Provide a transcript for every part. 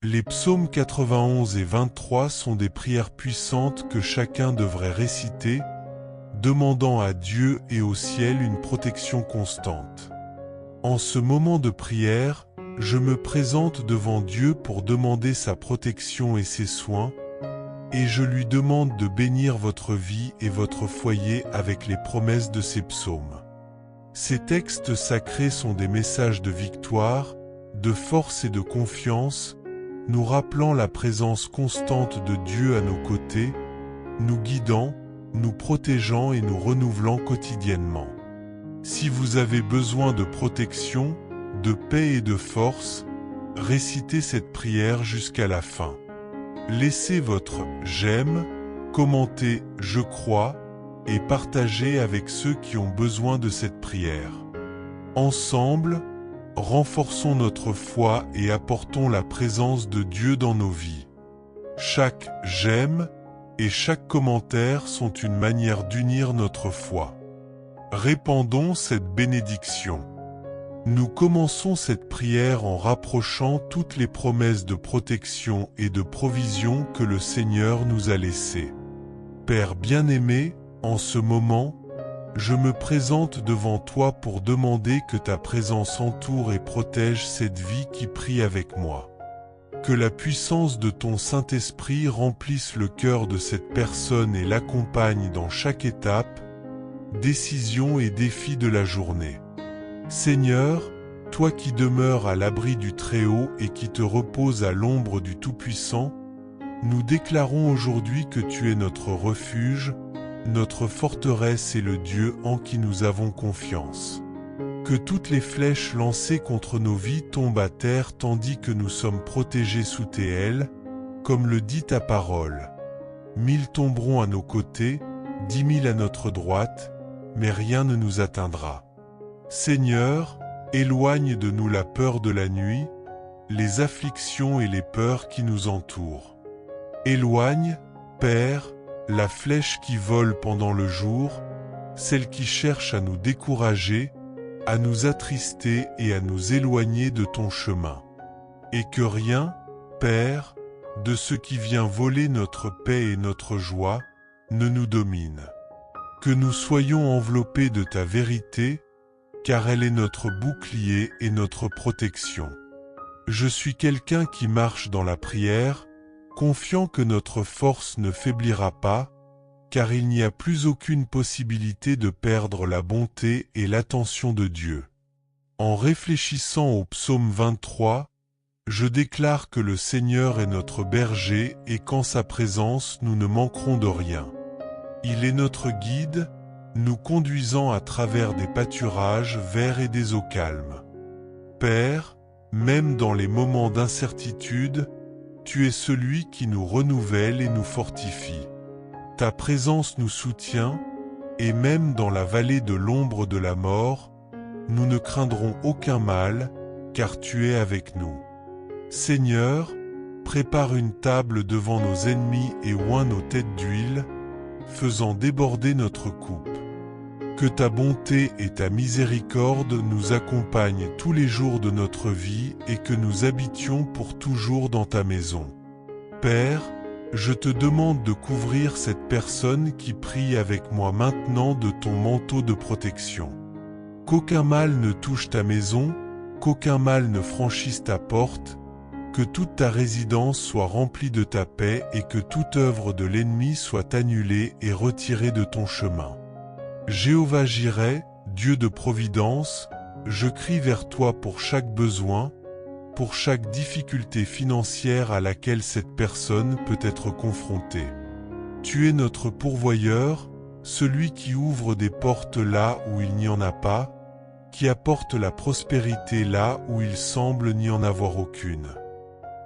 Les psaumes 91 et 23 sont des prières puissantes que chacun devrait réciter, demandant à Dieu et au ciel une protection constante. En ce moment de prière, je me présente devant Dieu pour demander sa protection et ses soins, et je lui demande de bénir votre vie et votre foyer avec les promesses de ces psaumes. Ces textes sacrés sont des messages de victoire, de force et de confiance, nous rappelant la présence constante de Dieu à nos côtés, nous guidant, nous protégeant et nous renouvelant quotidiennement. Si vous avez besoin de protection, de paix et de force, récitez cette prière jusqu'à la fin. Laissez votre « j'aime », commentez « je crois » et partagez avec ceux qui ont besoin de cette prière. Ensemble, renforçons notre foi et apportons la présence de Dieu dans nos vies. Chaque « j'aime » et chaque commentaire sont une manière d'unir notre foi. Répandons cette bénédiction. Nous commençons cette prière en rapprochant toutes les promesses de protection et de provision que le Seigneur nous a laissées. Père bien-aimé, en ce moment, je me présente devant toi pour demander que ta présence entoure et protège cette vie qui prie avec moi. Que la puissance de ton Saint-Esprit remplisse le cœur de cette personne et l'accompagne dans chaque étape, décision et défi de la journée. Seigneur, toi qui demeures à l'abri du Très-Haut et qui te reposes à l'ombre du Tout-Puissant, nous déclarons aujourd'hui que tu es notre refuge, notre forteresse et le Dieu en qui nous avons confiance. Que toutes les flèches lancées contre nos vies tombent à terre tandis que nous sommes protégés sous tes ailes, comme le dit ta parole. 1000 tomberont à nos côtés, 10 000 à notre droite, mais rien ne nous atteindra. Seigneur, éloigne de nous la peur de la nuit, les afflictions et les peurs qui nous entourent. Éloigne, Père, la flèche qui vole pendant le jour, celle qui cherche à nous décourager, à nous attrister et à nous éloigner de ton chemin. Et que rien, Père, de ce qui vient voler notre paix et notre joie, ne nous domine. Que nous soyons enveloppés de ta vérité, car elle est notre bouclier et notre protection. Je suis quelqu'un qui marche dans la prière, confiant que notre force ne faiblira pas, car il n'y a plus aucune possibilité de perdre la bonté et l'attention de Dieu. En réfléchissant au psaume 23, je déclare que le Seigneur est notre berger et qu'en sa présence nous ne manquerons de rien. Il est notre guide, nous conduisant à travers des pâturages verts et des eaux calmes. Père, même dans les moments d'incertitude, tu es celui qui nous renouvelle et nous fortifie. Ta présence nous soutient, et même dans la vallée de l'ombre de la mort, nous ne craindrons aucun mal, car tu es avec nous. Seigneur, prépare une table devant nos ennemis et oins nos têtes d'huile, faisant déborder notre coupe. Que ta bonté et ta miséricorde nous accompagnent tous les jours de notre vie et que nous habitions pour toujours dans ta maison. Père, je te demande de couvrir cette personne qui prie avec moi maintenant de ton manteau de protection. Qu'aucun mal ne touche ta maison, qu'aucun mal ne franchisse ta porte, que toute ta résidence soit remplie de ta paix et que toute œuvre de l'ennemi soit annulée et retirée de ton chemin. Jéhovah Jireh, Dieu de providence, je crie vers toi pour chaque besoin, pour chaque difficulté financière à laquelle cette personne peut être confrontée. Tu es notre pourvoyeur, celui qui ouvre des portes là où il n'y en a pas, qui apporte la prospérité là où il semble n'y en avoir aucune.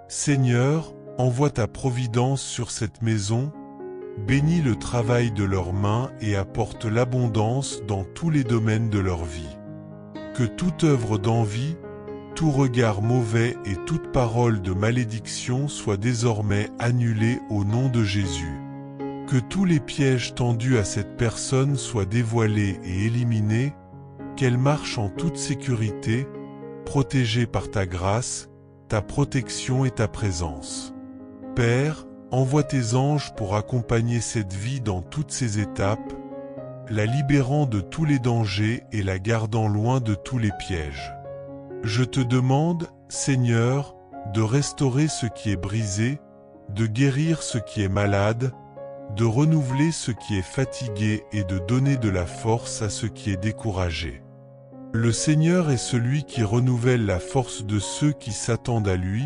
Seigneur, envoie ta providence sur cette maison, bénis le travail de leurs mains et apporte l'abondance dans tous les domaines de leur vie. Que toute œuvre d'envie, tout regard mauvais et toute parole de malédiction soit désormais annulée au nom de Jésus. Que tous les pièges tendus à cette personne soient dévoilés et éliminés, qu'elle marche en toute sécurité, protégée par ta grâce, ta protection et ta présence. Père, envoie tes anges pour accompagner cette vie dans toutes ses étapes, la libérant de tous les dangers et la gardant loin de tous les pièges. Je te demande, Seigneur, de restaurer ce qui est brisé, de guérir ce qui est malade, de renouveler ce qui est fatigué et de donner de la force à ce qui est découragé. Le Seigneur est celui qui renouvelle la force de ceux qui s'attendent à lui,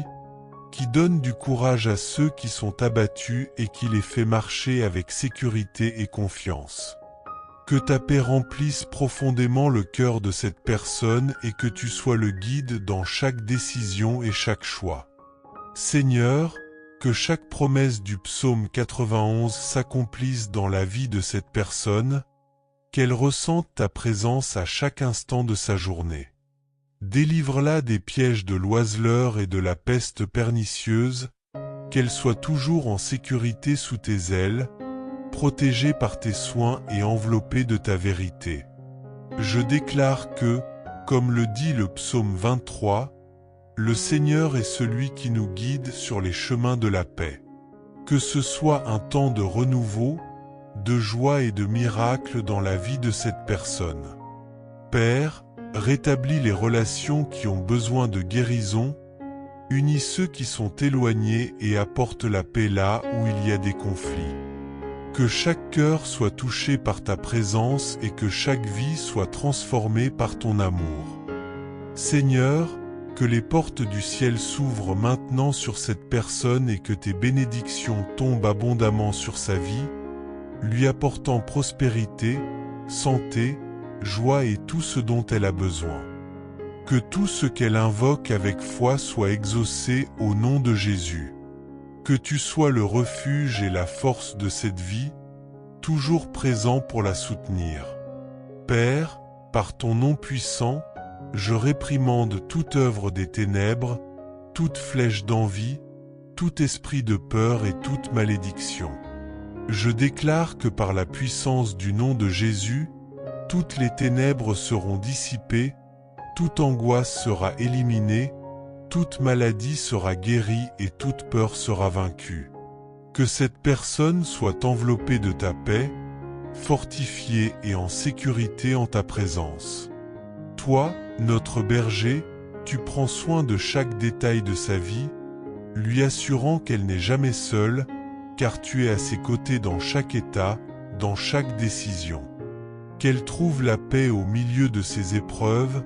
qui donne du courage à ceux qui sont abattus et qui les fait marcher avec sécurité et confiance. Que ta paix remplisse profondément le cœur de cette personne et que tu sois le guide dans chaque décision et chaque choix. Seigneur, que chaque promesse du psaume 91 s'accomplisse dans la vie de cette personne, qu'elle ressente ta présence à chaque instant de sa journée. Délivre-la des pièges de l'oiseleur et de la peste pernicieuse, qu'elle soit toujours en sécurité sous tes ailes, protégée par tes soins et enveloppée de ta vérité. Je déclare que, comme le dit le psaume 23, le Seigneur est celui qui nous guide sur les chemins de la paix. Que ce soit un temps de renouveau, de joie et de miracle dans la vie de cette personne. Père, rétablis les relations qui ont besoin de guérison, unis ceux qui sont éloignés et apporte la paix là où il y a des conflits. Que chaque cœur soit touché par ta présence et que chaque vie soit transformée par ton amour. Seigneur, que les portes du ciel s'ouvrent maintenant sur cette personne et que tes bénédictions tombent abondamment sur sa vie, lui apportant prospérité, santé, joie et tout ce dont elle a besoin. Que tout ce qu'elle invoque avec foi soit exaucé au nom de Jésus. Que tu sois le refuge et la force de cette vie, toujours présent pour la soutenir. Père, par ton nom puissant, je réprimande toute œuvre des ténèbres, toute flèche d'envie, tout esprit de peur et toute malédiction. Je déclare que par la puissance du nom de Jésus, toutes les ténèbres seront dissipées, toute angoisse sera éliminée, toute maladie sera guérie et toute peur sera vaincue. Que cette personne soit enveloppée de ta paix, fortifiée et en sécurité en ta présence. Toi, notre berger, tu prends soin de chaque détail de sa vie, lui assurant qu'elle n'est jamais seule, car tu es à ses côtés dans chaque état, dans chaque décision. Qu'elle trouve la paix au milieu de ses épreuves,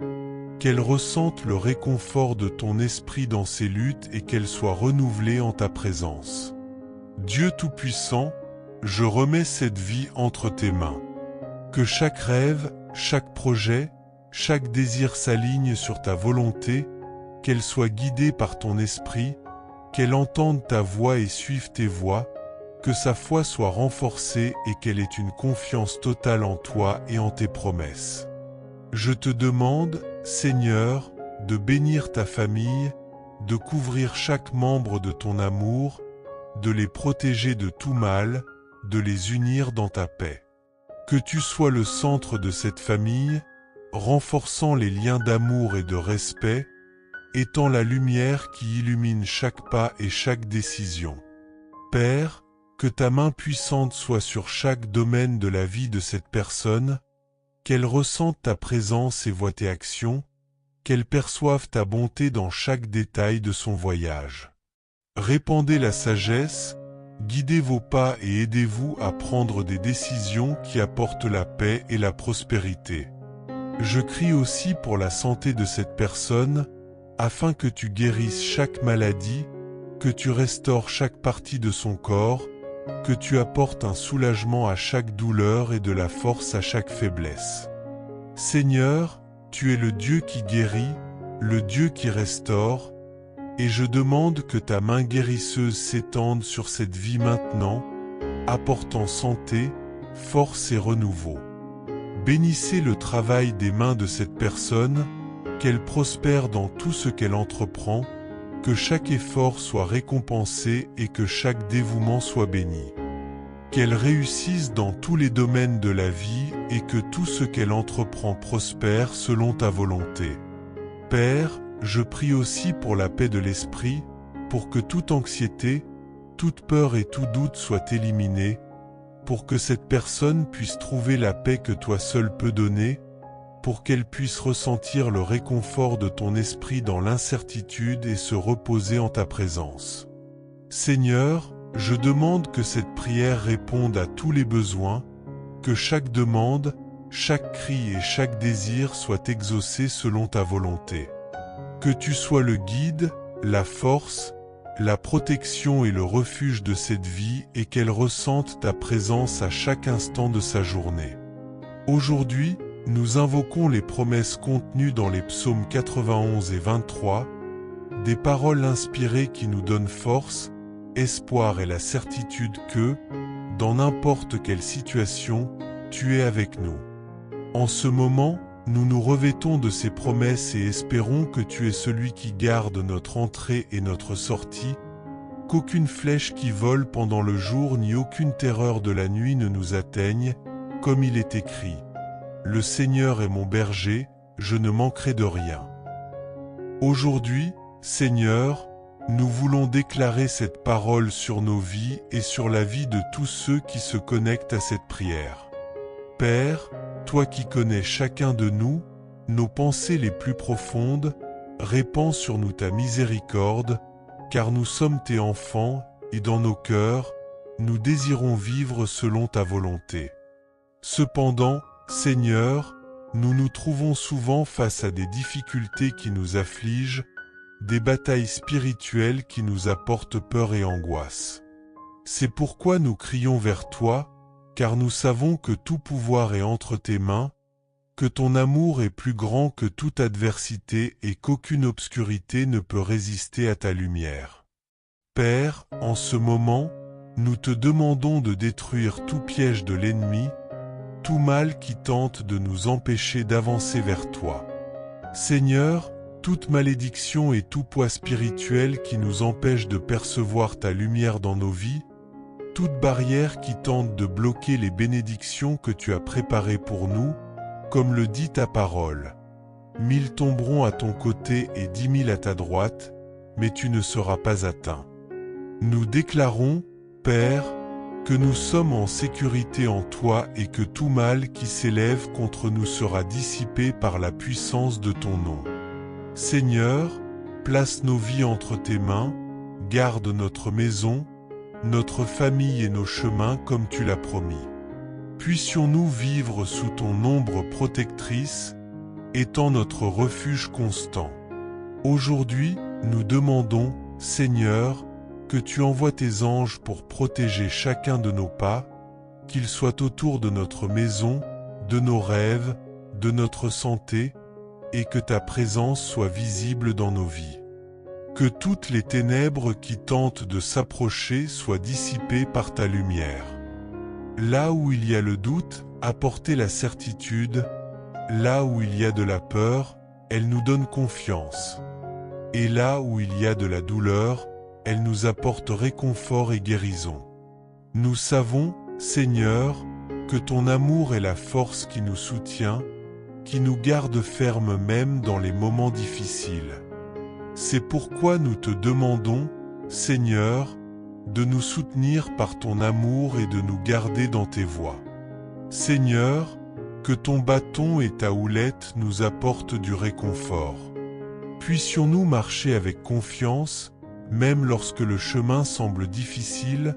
qu'elle ressente le réconfort de ton esprit dans ses luttes et qu'elle soit renouvelée en ta présence. Dieu Tout-Puissant, je remets cette vie entre tes mains. Que chaque rêve, chaque projet, chaque désir s'aligne sur ta volonté, qu'elle soit guidée par ton esprit, qu'elle entende ta voix et suive tes voies, que sa foi soit renforcée et qu'elle ait une confiance totale en toi et en tes promesses. Je te demande, Seigneur, de bénir ta famille, de couvrir chaque membre de ton amour, de les protéger de tout mal, de les unir dans ta paix. Que tu sois le centre de cette famille, renforçant les liens d'amour et de respect, étant la lumière qui illumine chaque pas et chaque décision. Père, que ta main puissante soit sur chaque domaine de la vie de cette personne, qu'elle ressente ta présence et voie tes actions, qu'elle perçoive ta bonté dans chaque détail de son voyage. Répandez la sagesse, guidez vos pas et aidez-vous à prendre des décisions qui apportent la paix et la prospérité. Je crie aussi pour la santé de cette personne, afin que tu guérisses chaque maladie, que tu restaures chaque partie de son corps, que tu apportes un soulagement à chaque douleur et de la force à chaque faiblesse. Seigneur, tu es le Dieu qui guérit, le Dieu qui restaure, et je demande que ta main guérisseuse s'étende sur cette vie maintenant, apportant santé, force et renouveau. Bénissez le travail des mains de cette personne, qu'elle prospère dans tout ce qu'elle entreprend, que chaque effort soit récompensé et que chaque dévouement soit béni. Qu'elle réussisse dans tous les domaines de la vie et que tout ce qu'elle entreprend prospère selon ta volonté. Père, je prie aussi pour la paix de l'esprit, pour que toute anxiété, toute peur et tout doute soient éliminés, pour que cette personne puisse trouver la paix que toi seul peux donner, pour qu'elle puisse ressentir le réconfort de ton esprit dans l'incertitude et se reposer en ta présence. Seigneur, je demande que cette prière réponde à tous les besoins, que chaque demande, chaque cri et chaque désir soit exaucé selon ta volonté. Que tu sois le guide, la force, la protection et le refuge de cette vie et qu'elle ressente ta présence à chaque instant de sa journée. Aujourd'hui, nous invoquons les promesses contenues dans les psaumes 91 et 23, des paroles inspirées qui nous donnent force, espoir et la certitude que, dans n'importe quelle situation, tu es avec nous. En ce moment, nous nous revêtons de ces promesses et espérons que tu es celui qui garde notre entrée et notre sortie, qu'aucune flèche qui vole pendant le jour ni aucune terreur de la nuit ne nous atteigne, comme il est écrit. Le Seigneur est mon berger, je ne manquerai de rien. Aujourd'hui, Seigneur, nous voulons déclarer cette parole sur nos vies et sur la vie de tous ceux qui se connectent à cette prière. Père, toi qui connais chacun de nous, nos pensées les plus profondes, répands sur nous ta miséricorde, car nous sommes tes enfants, et dans nos cœurs, nous désirons vivre selon ta volonté. Cependant, Seigneur, nous nous trouvons souvent face à des difficultés qui nous affligent, des batailles spirituelles qui nous apportent peur et angoisse. C'est pourquoi nous crions vers toi, car nous savons que tout pouvoir est entre tes mains, que ton amour est plus grand que toute adversité et qu'aucune obscurité ne peut résister à ta lumière. Père, en ce moment, nous te demandons de détruire tout piège de l'ennemi, tout mal qui tente de nous empêcher d'avancer vers toi. Seigneur, toute malédiction et tout poids spirituel qui nous empêche de percevoir ta lumière dans nos vies, toute barrière qui tente de bloquer les bénédictions que tu as préparées pour nous, comme le dit ta parole. 1000 tomberont à ton côté et 10 000 à ta droite, mais tu ne seras pas atteint. Nous déclarons, Père, que nous sommes en sécurité en toi et que tout mal qui s'élève contre nous sera dissipé par la puissance de ton nom. Seigneur, place nos vies entre tes mains, garde notre maison, notre famille et nos chemins comme tu l'as promis. Puissions-nous vivre sous ton ombre protectrice, étant notre refuge constant. Aujourd'hui, nous demandons, Seigneur, que tu envoies tes anges pour protéger chacun de nos pas, qu'ils soient autour de notre maison, de nos rêves, de notre santé, et que ta présence soit visible dans nos vies. Que toutes les ténèbres qui tentent de s'approcher soient dissipées par ta lumière. Là où il y a le doute, apportez la certitude. Là où il y a de la peur, elle nous donne confiance. Et là où il y a de la douleur, elle nous apporte réconfort et guérison. Nous savons, Seigneur, que ton amour est la force qui nous soutient, qui nous garde fermes même dans les moments difficiles. C'est pourquoi nous te demandons, Seigneur, de nous soutenir par ton amour et de nous garder dans tes voies. Seigneur, que ton bâton et ta houlette nous apportent du réconfort. Puissions-nous marcher avec confiance, même lorsque le chemin semble difficile,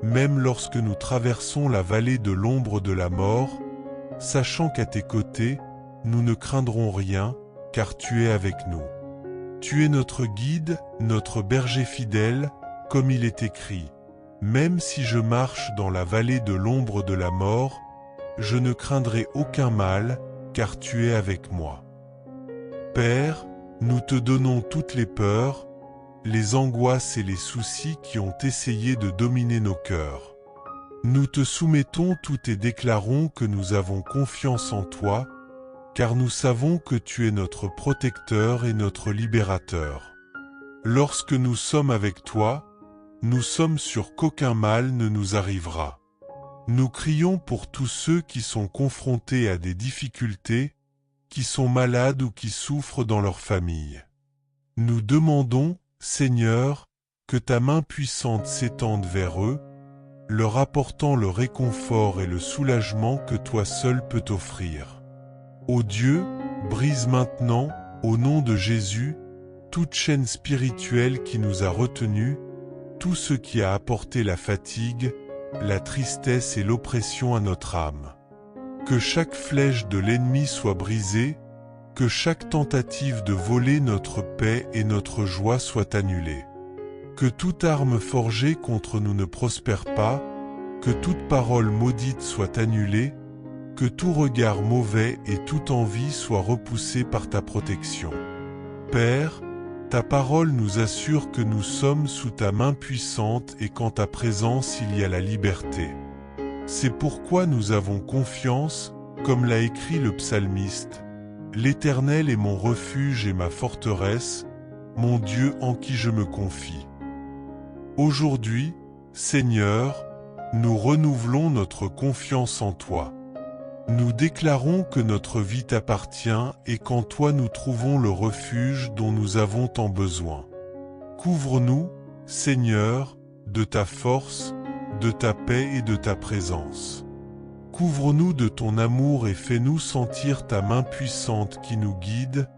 même lorsque nous traversons la vallée de l'ombre de la mort, sachant qu'à tes côtés, nous ne craindrons rien, car tu es avec nous. Tu es notre guide, notre berger fidèle, comme il est écrit. Même si je marche dans la vallée de l'ombre de la mort, je ne craindrai aucun mal, car tu es avec moi. Père, nous te donnons toutes les peurs, les angoisses et les soucis qui ont essayé de dominer nos cœurs. Nous te soumettons tout et déclarons que nous avons confiance en toi, car nous savons que tu es notre protecteur et notre libérateur. Lorsque nous sommes avec toi, nous sommes sûrs qu'aucun mal ne nous arrivera. Nous crions pour tous ceux qui sont confrontés à des difficultés, qui sont malades ou qui souffrent dans leur famille. Nous demandons, Seigneur, que ta main puissante s'étende vers eux, leur apportant le réconfort et le soulagement que toi seul peux offrir. Ô Dieu, brise maintenant, au nom de Jésus, toute chaîne spirituelle qui nous a retenus, tout ce qui a apporté la fatigue, la tristesse et l'oppression à notre âme. Que chaque flèche de l'ennemi soit brisée, que chaque tentative de voler notre paix et notre joie soit annulée. Que toute arme forgée contre nous ne prospère pas, que toute parole maudite soit annulée, que tout regard mauvais et toute envie soit repoussé par ta protection. Père, ta parole nous assure que nous sommes sous ta main puissante et qu'en ta présence il y a la liberté. C'est pourquoi nous avons confiance, comme l'a écrit le psalmiste. L'Éternel est mon refuge et ma forteresse, mon Dieu en qui je me confie. Aujourd'hui, Seigneur, nous renouvelons notre confiance en toi. Nous déclarons que notre vie t'appartient et qu'en toi nous trouvons le refuge dont nous avons tant besoin. Couvre-nous, Seigneur, de ta force, de ta paix et de ta présence. Couvre-nous de ton amour et fais-nous sentir ta main puissante qui nous guide,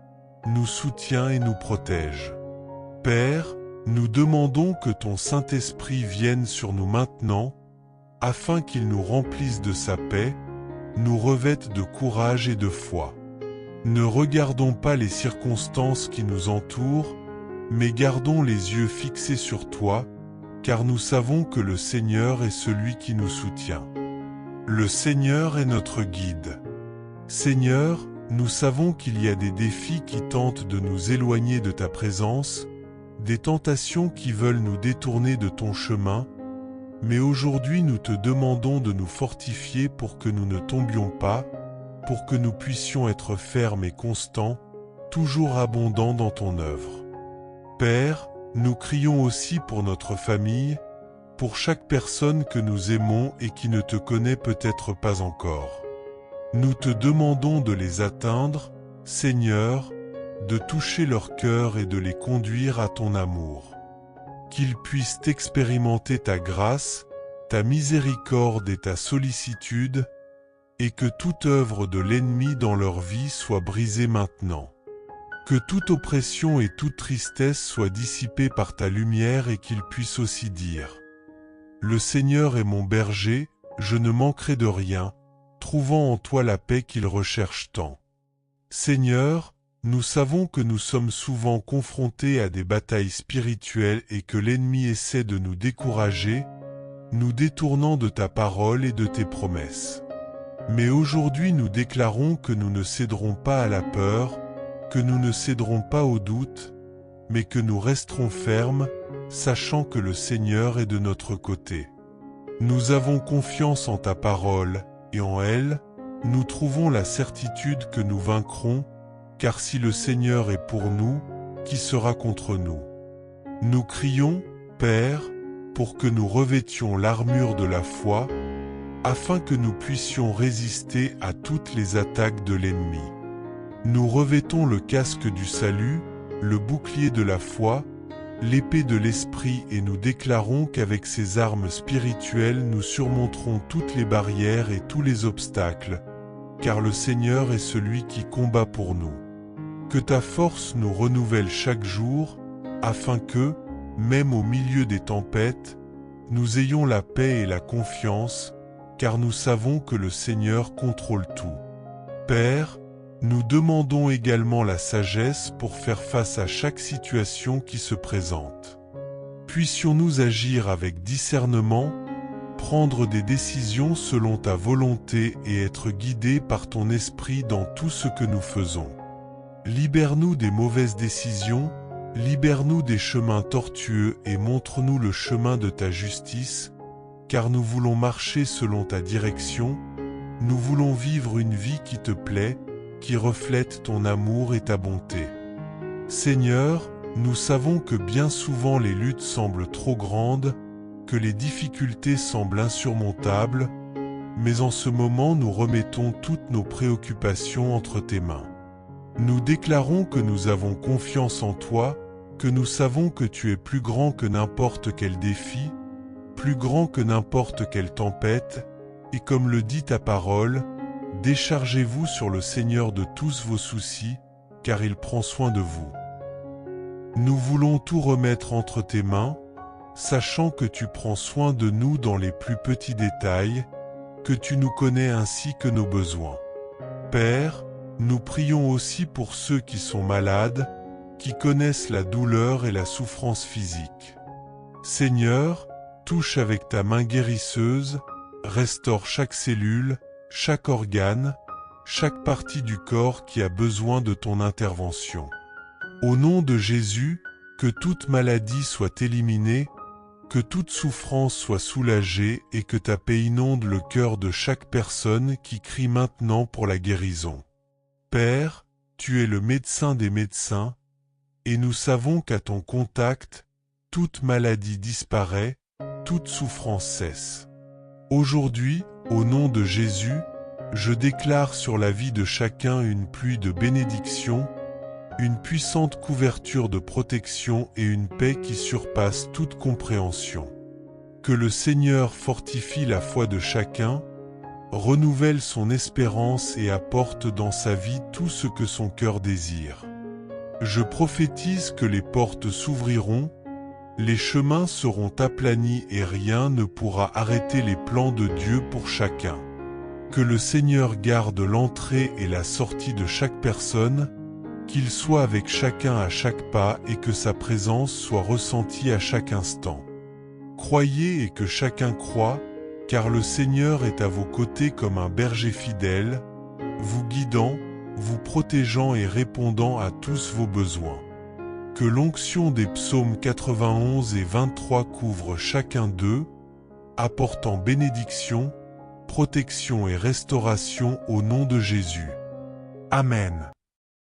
nous soutient et nous protège. Père, nous demandons que ton Saint-Esprit vienne sur nous maintenant, afin qu'il nous remplisse de sa paix, nous revête de courage et de foi. Ne regardons pas les circonstances qui nous entourent, mais gardons les yeux fixés sur toi, car nous savons que le Seigneur est celui qui nous soutient. Le Seigneur est notre guide. Seigneur, nous savons qu'il y a des défis qui tentent de nous éloigner de ta présence, des tentations qui veulent nous détourner de ton chemin, mais aujourd'hui nous te demandons de nous fortifier pour que nous ne tombions pas, pour que nous puissions être fermes et constants, toujours abondants dans ton œuvre. Père, nous crions aussi pour notre famille, pour chaque personne que nous aimons et qui ne te connaît peut-être pas encore. Nous te demandons de les atteindre, Seigneur, de toucher leur cœur et de les conduire à ton amour. Qu'ils puissent expérimenter ta grâce, ta miséricorde et ta sollicitude, et que toute œuvre de l'ennemi dans leur vie soit brisée maintenant. Que toute oppression et toute tristesse soient dissipées par ta lumière et qu'ils puissent aussi dire « Le Seigneur est mon berger, je ne manquerai de rien, trouvant en toi la paix qu'ils recherchent tant. » Seigneur, nous savons que nous sommes souvent confrontés à des batailles spirituelles et que l'ennemi essaie de nous décourager, nous détournant de ta parole et de tes promesses. Mais aujourd'hui nous déclarons que nous ne céderons pas à la peur, que nous ne céderons pas au doute, mais que nous resterons fermes, sachant que le Seigneur est de notre côté. Nous avons confiance en ta parole, et en elle, nous trouvons la certitude que nous vaincrons, car si le Seigneur est pour nous, qui sera contre nous? Nous crions, Père, pour que nous revêtions l'armure de la foi, afin que nous puissions résister à toutes les attaques de l'ennemi. Nous revêtons le casque du salut, le bouclier de la foi, l'épée de l'esprit et nous déclarons qu'avec ces armes spirituelles nous surmonterons toutes les barrières et tous les obstacles, car le Seigneur est celui qui combat pour nous. Que ta force nous renouvelle chaque jour, afin que, même au milieu des tempêtes, nous ayons la paix et la confiance, car nous savons que le Seigneur contrôle tout. Père, nous demandons également la sagesse pour faire face à chaque situation qui se présente. Puissions-nous agir avec discernement, prendre des décisions selon ta volonté et être guidés par ton esprit dans tout ce que nous faisons. Libère-nous des mauvaises décisions, libère-nous des chemins tortueux et montre-nous le chemin de ta justice, car nous voulons marcher selon ta direction, nous voulons vivre une vie qui te plaît, qui reflète ton amour et ta bonté. Seigneur, nous savons que bien souvent les luttes semblent trop grandes, que les difficultés semblent insurmontables, mais en ce moment nous remettons toutes nos préoccupations entre tes mains. Nous déclarons que nous avons confiance en toi, que nous savons que tu es plus grand que n'importe quel défi, plus grand que n'importe quelle tempête, et comme le dit ta parole, déchargez-vous sur le Seigneur de tous vos soucis, car il prend soin de vous. Nous voulons tout remettre entre tes mains, sachant que tu prends soin de nous dans les plus petits détails, que tu nous connais ainsi que nos besoins. Père, nous prions aussi pour ceux qui sont malades, qui connaissent la douleur et la souffrance physique. Seigneur, touche avec ta main guérisseuse, restaure chaque cellule, chaque organe, chaque partie du corps qui a besoin de ton intervention. Au nom de Jésus, que toute maladie soit éliminée, que toute souffrance soit soulagée et que ta paix inonde le cœur de chaque personne qui crie maintenant pour la guérison. Père, tu es le médecin des médecins, et nous savons qu'à ton contact, toute maladie disparaît, toute souffrance cesse. Aujourd'hui, au nom de Jésus, je déclare sur la vie de chacun une pluie de bénédiction, une puissante couverture de protection et une paix qui surpasse toute compréhension. Que le Seigneur fortifie la foi de chacun, renouvelle son espérance et apporte dans sa vie tout ce que son cœur désire. Je prophétise que les portes s'ouvriront, les chemins seront aplanis et rien ne pourra arrêter les plans de Dieu pour chacun. Que le Seigneur garde l'entrée et la sortie de chaque personne, qu'il soit avec chacun à chaque pas et que sa présence soit ressentie à chaque instant. Croyez et que chacun croie, car le Seigneur est à vos côtés comme un berger fidèle, vous guidant, vous protégeant et répondant à tous vos besoins. Que l'onction des psaumes 91 et 23 couvre chacun d'eux, apportant bénédiction, protection et restauration au nom de Jésus. Amen.